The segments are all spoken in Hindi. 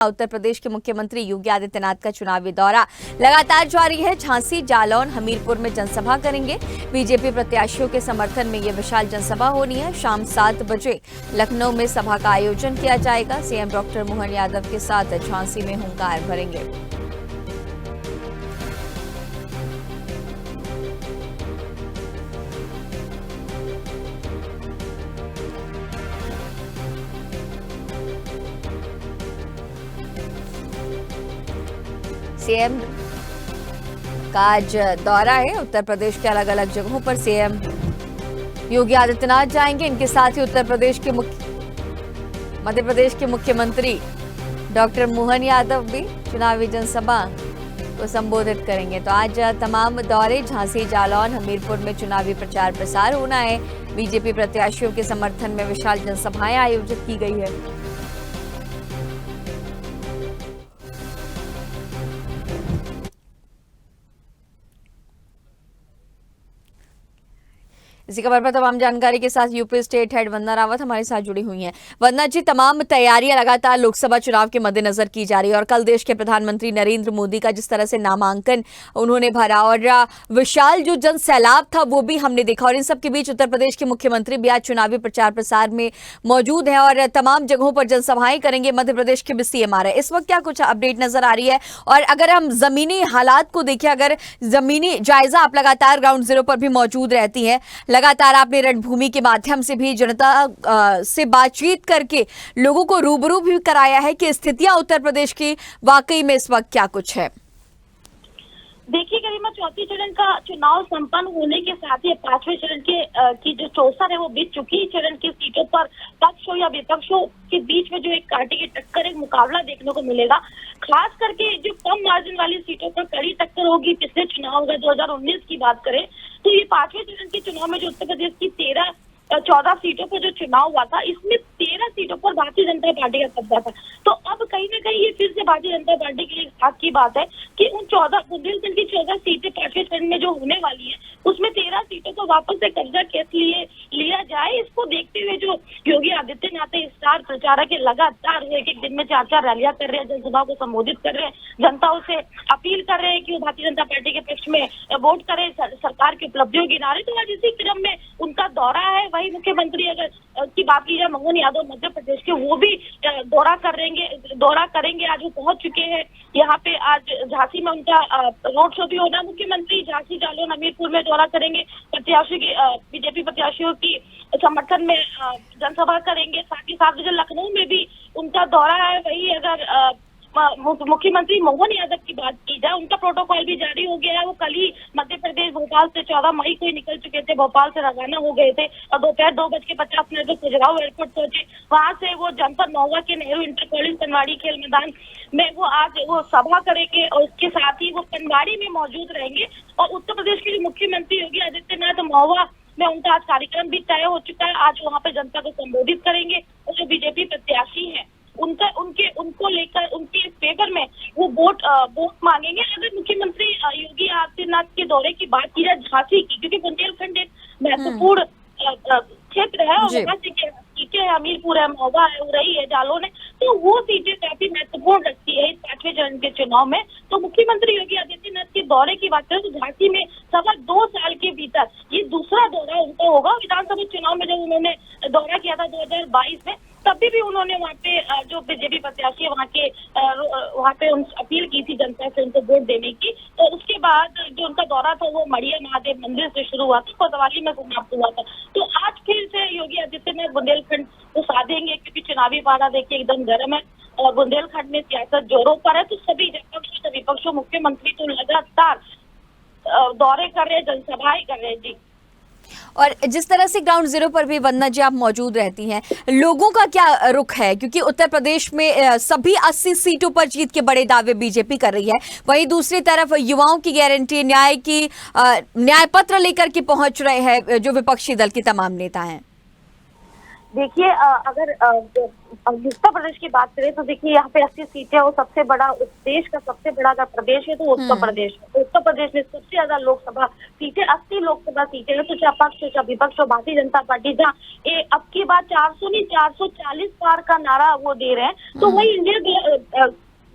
उत्तर प्रदेश के मुख्यमंत्री योगी आदित्यनाथ का चुनावी दौरा लगातार जारी है। झांसी, जालौन, हमीरपुर में जनसभा करेंगे। बीजेपी प्रत्याशियों के समर्थन में ये विशाल जनसभा होनी है। शाम 7 बजे लखनऊ में सभा का आयोजन किया जाएगा। सीएम डॉक्टर मोहन यादव के साथ झांसी में हुंकार भरेंगे। सीएम का आज दौरा है। उत्तर प्रदेश के अलग अलग जगहों पर सीएम योगी आदित्यनाथ जाएंगे। इनके साथ ही मध्य प्रदेश के मुख्यमंत्री डॉक्टर मोहन यादव भी चुनावी जनसभा को संबोधित करेंगे। तो आज तमाम दौरे झांसी, जालौन, हमीरपुर में चुनावी प्रचार प्रसार होना है। बीजेपी प्रत्याशियों के समर्थन में विशाल जनसभाएं आयोजित की गई है। इसी खबर पर तमाम जानकारी के साथ यूपी स्टेट हेड वंदना रावत हमारे साथ जुड़ी हुई हैं। वंदना जी, तमाम तैयारियां लगातार लोकसभा चुनाव के मद्देनजर की जा रही है और कल देश के प्रधानमंत्री नरेंद्र मोदी का जिस तरह से नामांकन उन्होंने भरा और विशाल जो जन सैलाब था वो भी हमने देखा, और इन सब के बीच उत्तर प्रदेश के मुख्यमंत्री भी आज चुनावी प्रचार प्रसार में मौजूद है और तमाम जगहों पर जनसभाएं करेंगे। मध्य प्रदेश के भी सीएम आ रहे हैं। इस वक्त क्या कुछ अपडेट नजर आ रही है? और अगर हम जमीनी हालात को देखें, अगर जमीनी जायजा, आप लगातार ग्राउंड जीरो पर भी मौजूद रहती है, लगातार आपने रणभूमि के माध्यम से भी जनता से बातचीत करके लोगों को रूबरू भी कराया है कि स्थितियां उत्तर प्रदेश की वाकई में इस वक्त क्या कुछ है। देखिए गरिमा, चौथे चरण का चुनाव संपन्न होने के साथ ही पांचवें चरण की जो चौसर है वो बीत चुकी। चरण की सीटों पर पक्ष हो या विपक्ष हो के बीच में जो एक कांटे की टक्कर, एक मुकाबला देखने को मिलेगा। खास करके जो कम मार्जिन वाली सीटों पर कड़ी टक्कर होगी। पिछले चुनाव अगर 2019 की बात करें तो ये पांचवें चरण के चुनाव में जो उत्तर प्रदेश की 14 सीटों पर जो चुनाव हुआ था, इसमें 13 सीटों पर भारतीय जनता पार्टी का कब्जा था। तो अब कहीं ना कहीं ये फिर से भारतीय जनता पार्टी के लिए खास की बात है कि उन 14 बुंदेलखंड की 14 सीटें पांचवें चरण में जो होने वाली है उसमें 13 सीटों को वापस से कब्जा कैसे लिया जाए, इसको देखते हुए जो योगी आदित्यनाथ स्टार प्रचारक लगातार एक दिन में 4 रैलियां कर रहे हैं, जनसभा को संबोधित कर रहे हैं, जनता से अपील कर रहे हैं कि वो भारतीय जनता पार्टी के पक्ष में वोट करें, सरकार की उपलब्धियों गिना रहे। तो आज इसी क्रम में उनका दौरा है। वही मुख्यमंत्री अगर की बात की जाए, मोहन यादव मध्य प्रदेश के, वो भी दौरा करेंगे। आज वो पहुंच चुके हैं यहाँ पे। आज झांसी में उनका रोड शो भी होना। मुख्यमंत्री झांसी, जालौन, हमीरपुर में दौरा करेंगे। बीजेपी प्रत्याशियों की समर्थन में जनसभा करेंगे। साथ ही साथ जो लखनऊ में भी उनका दौरा है। वही अगर मुख्यमंत्री मोहन यादव की बात की जाए, उनका प्रोटोकॉल भी जारी हो गया है। वो कल ही मध्य प्रदेश भोपाल से 14 मई को ही निकल चुके थे, भोपाल से रवाना हो गए थे और दोपहर 2:50 पर खजुराहो एयरपोर्ट पहुंचे। वहां से वो जनपद महुआ के नेहरू इंटर कॉलेज पनवाड़ी खेल मैदान में वो आज वो सभा करेंगे और उसके साथ ही वो पनवाड़ी में मौजूद रहेंगे। और उत्तर प्रदेश के मुख्यमंत्री योगी आदित्यनाथ महुआ में उनका आज कार्यक्रम भी तय हो चुका है। आज वहाँ पे जनता को संबोधित करेंगे और जो बीजेपी प्रत्याशी है उनको लेकर उनके फेवर में वो वोट मांगेंगे। अगर मुख्यमंत्री योगी आदित्यनाथ के दौरे की बात की जाए झांसी की, क्योंकि बुंदेलखंड एक महत्वपूर्ण क्षेत्र है और वहाँ से सीटें है, हमीरपुर है, महोबा है, उरई है, जालौन है, तो वो सीटें काफी महत्वपूर्ण रखती है इस पांचवें चरण के चुनाव में। तो मुख्यमंत्री योगी आदित्यनाथ के दौरे की बात करें तो झांसी में 2.25 साल के भीतर ये दूसरा दौरा उनका होगा। विधानसभा चुनाव में जब उन्होंने दौरा किया था 2022 में, तभी भी उन्होंने वहाँ पे जो बीजेपी प्रत्याशी है वहाँ पे अपील की थी जनता से उनको वोट देने की। तो उसके बाद जो उनका दौरा था वो मड़िया महादेव मंदिर से शुरू हुआ था, कोतवाली में समाप्त हुआ था। तो आज फिर से योगी आदित्यनाथ बुंदेलखंड को साधेंगे, क्योंकि चुनावी पारा देखिए एकदम गर्म है और बुंदेलखंड में सियासत जोरों पर है। तो सभी विपक्षों मुख्यमंत्री तो लगातार दौरे कर रहे हैं, जनसभाएं कर रहे हैं। जी, और जिस तरह से ग्राउंड जीरो पर भी वंदना जी आप मौजूद रहती हैं, लोगों का क्या रुख है? क्योंकि उत्तर प्रदेश में सभी 80 सीटों पर जीत के बड़े दावे बीजेपी कर रही है, वहीं दूसरी तरफ युवाओं की गारंटी, न्याय पत्र लेकर के पहुंच रहे हैं जो विपक्षी दल के तमाम नेता हैं। देखिए अगर उत्तर प्रदेश की बात करें तो देखिए यहाँ पे 80 सीटें और सबसे बड़ा उस देश का सबसे बड़ा अगर प्रदेश है तो उत्तर प्रदेश है। तो उत्तर प्रदेश में सबसे ज्यादा लोकसभा सीटें 80 लोकसभा सीटें हैं। तो चाहे पक्ष हो चाहे विपक्ष हो, भारतीय जनता पार्टी जहाँ अब की बार 400 नहीं 440 पार का नारा वो दे रहे हैं। तो वही इंडिया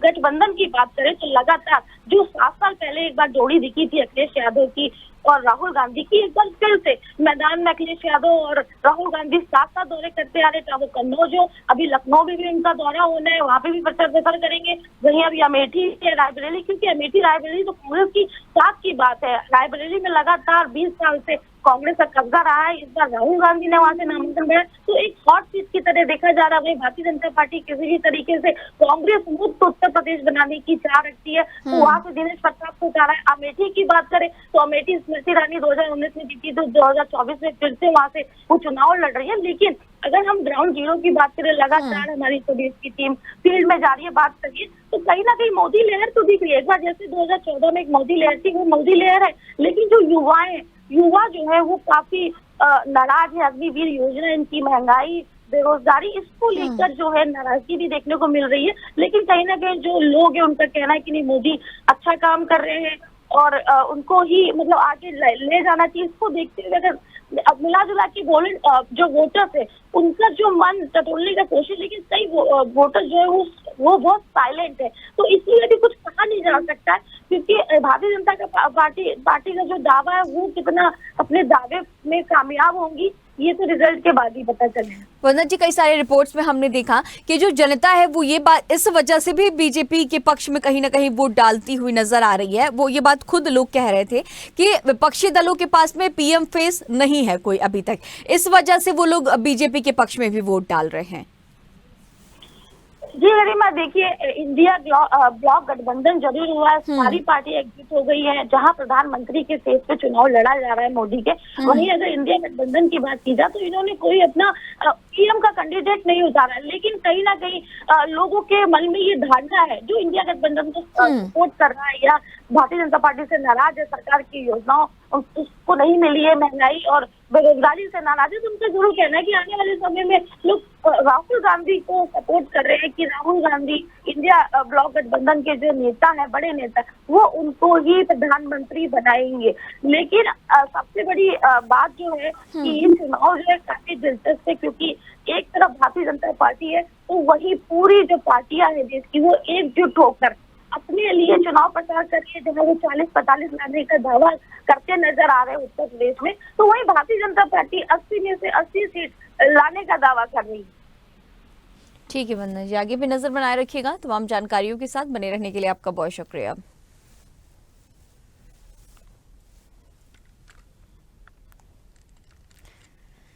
गठबंधन की बात करें तो लगातार जो 7 साल पहले एक बार जोड़ी दिखी थी अखिलेश यादव की और राहुल गांधी की, एक बार फिर से मैदान में अखिलेश यादव और राहुल गांधी साथ साथ दौरे करते आ रहे। चाहे वो कन्नौज हो, अभी लखनऊ में भी उनका दौरा होना है, वहां पे भी प्रचार प्रसार करेंगे। वहीं अभी अमेठी रायबरेली, क्योंकि अमेठी रायबरेली तो कांग्रेस की साथ की बात है। रायबरेली में लगातार 20 साल से कांग्रेस का कब्जा रहा है। इस बार राहुल गांधी ने वहां से नामांकन भरा, तो एक हॉट सीट की तरह देखा जा रहा है। वही भारतीय जनता पार्टी किसी भी तरीके से कांग्रेस मुक्त उत्तर प्रदेश बनाने की चाह रखती है, तो वहां से दिनेश प्रताप को जा रहा है। अमेठी की बात करें तो अमेठी स्मृति ईरानी 2019 में जीती, तो 2024 में फिर से वहां से वो चुनाव लड़ रही है। लेकिन अगर हम ग्राउंड जीरो की बात करें, लगातार हमारी प्रदेश की टीम फील्ड में जा रही है। बात करिए तो कहीं ना कहीं मोदी लहर तो दिख रही है। एक बार जैसे 2014 में एक मोदी लहर थी, वो मोदी लहर है। लेकिन जो युवा जो है वो काफी नाराज है। अग्निवीर योजना, इनकी महंगाई, बेरोजगारी, इसको लेकर जो है नाराजगी भी देखने को मिल रही है। लेकिन कहीं ना कहीं जो लोग हैं उनका कहना है कि नहीं, मोदी अच्छा काम कर रहे हैं और उनको ही मतलब आगे ले जाना चाहिए। इसको देखते हुए अगर अब मिला जुला के बोले जो वोटर्स है उनका जो मन टटोलने का कोशिश, लेकिन कई वोटर जो है वो बहुत साइलेंट है। तो इसलिए भी कुछ कहा नहीं जा सकता है, क्योंकि भारतीय जनता का पार्टी का जो दावा है वो कितना अपने दावे में कामयाब होंगी, ये तो रिजल्ट के बाद ही पता चलेगा। वंदना जी, कई सारे रिपोर्ट्स में हमने देखा कि जो जनता है वो ये बात इस वजह से भी बीजेपी के पक्ष में कहीं ना कहीं वोट डालती हुई नजर आ रही है। वो ये बात खुद लोग कह रहे थे कि विपक्षी दलों के पास में पीएम फेस नहीं है कोई अभी तक, इस वजह से वो लोग बीजेपी के पक्ष में भी वोट डाल रहे हैं। जी गरिमा, देखिए इंडिया ब्लॉक गठबंधन जरूर हुआ है, सारी पार्टी एकजुट हो गई है। जहां प्रधानमंत्री के फेस पे चुनाव लड़ा जा रहा है मोदी के, वहीं अगर इंडिया गठबंधन की बात की जाए तो इन्होंने कोई अपना पीएम का कैंडिडेट नहीं उतारा। लेकिन कहीं ना कहीं लोगों के मन में ये धारणा है, जो इंडिया गठबंधन को सपोर्ट कर रहा है या भारतीय जनता पार्टी से नाराज है, सरकार की योजनाओं उसको नहीं मिली है, महंगाई और बेरोजगारी से नाराज है, तो उनका जरूर कहना है कि आने वाले समय में लोग राहुल गांधी को सपोर्ट कर रहे हैं कि राहुल गांधी इंडिया ब्लॉक गठबंधन के जो नेता है, बड़े नेता, वो उनको ही प्रधानमंत्री बनाएंगे। लेकिन सबसे बड़ी बात जो है कि ये चुनाव जो है काफी दिलचस्प है, क्योंकि एक तरफ भारतीय जनता पार्टी है तो वही पूरी जो पार्टियां हैं देश की वो एकजुट होकर अपने लिए चुनाव प्रचार कर रही है, जहाँ वो 40-45 लाने का दावा करते नजर आ रहे हैं उत्तर प्रदेश में। तो वही भारतीय जनता पार्टी 80 में से 80 सीट लाने का दावा कर रही है। ठीक है वंदना जी, आगे भी नजर बनाए रखिएगा। तमाम जानकारियों के साथ बने रहने के लिए आपका बहुत शुक्रिया।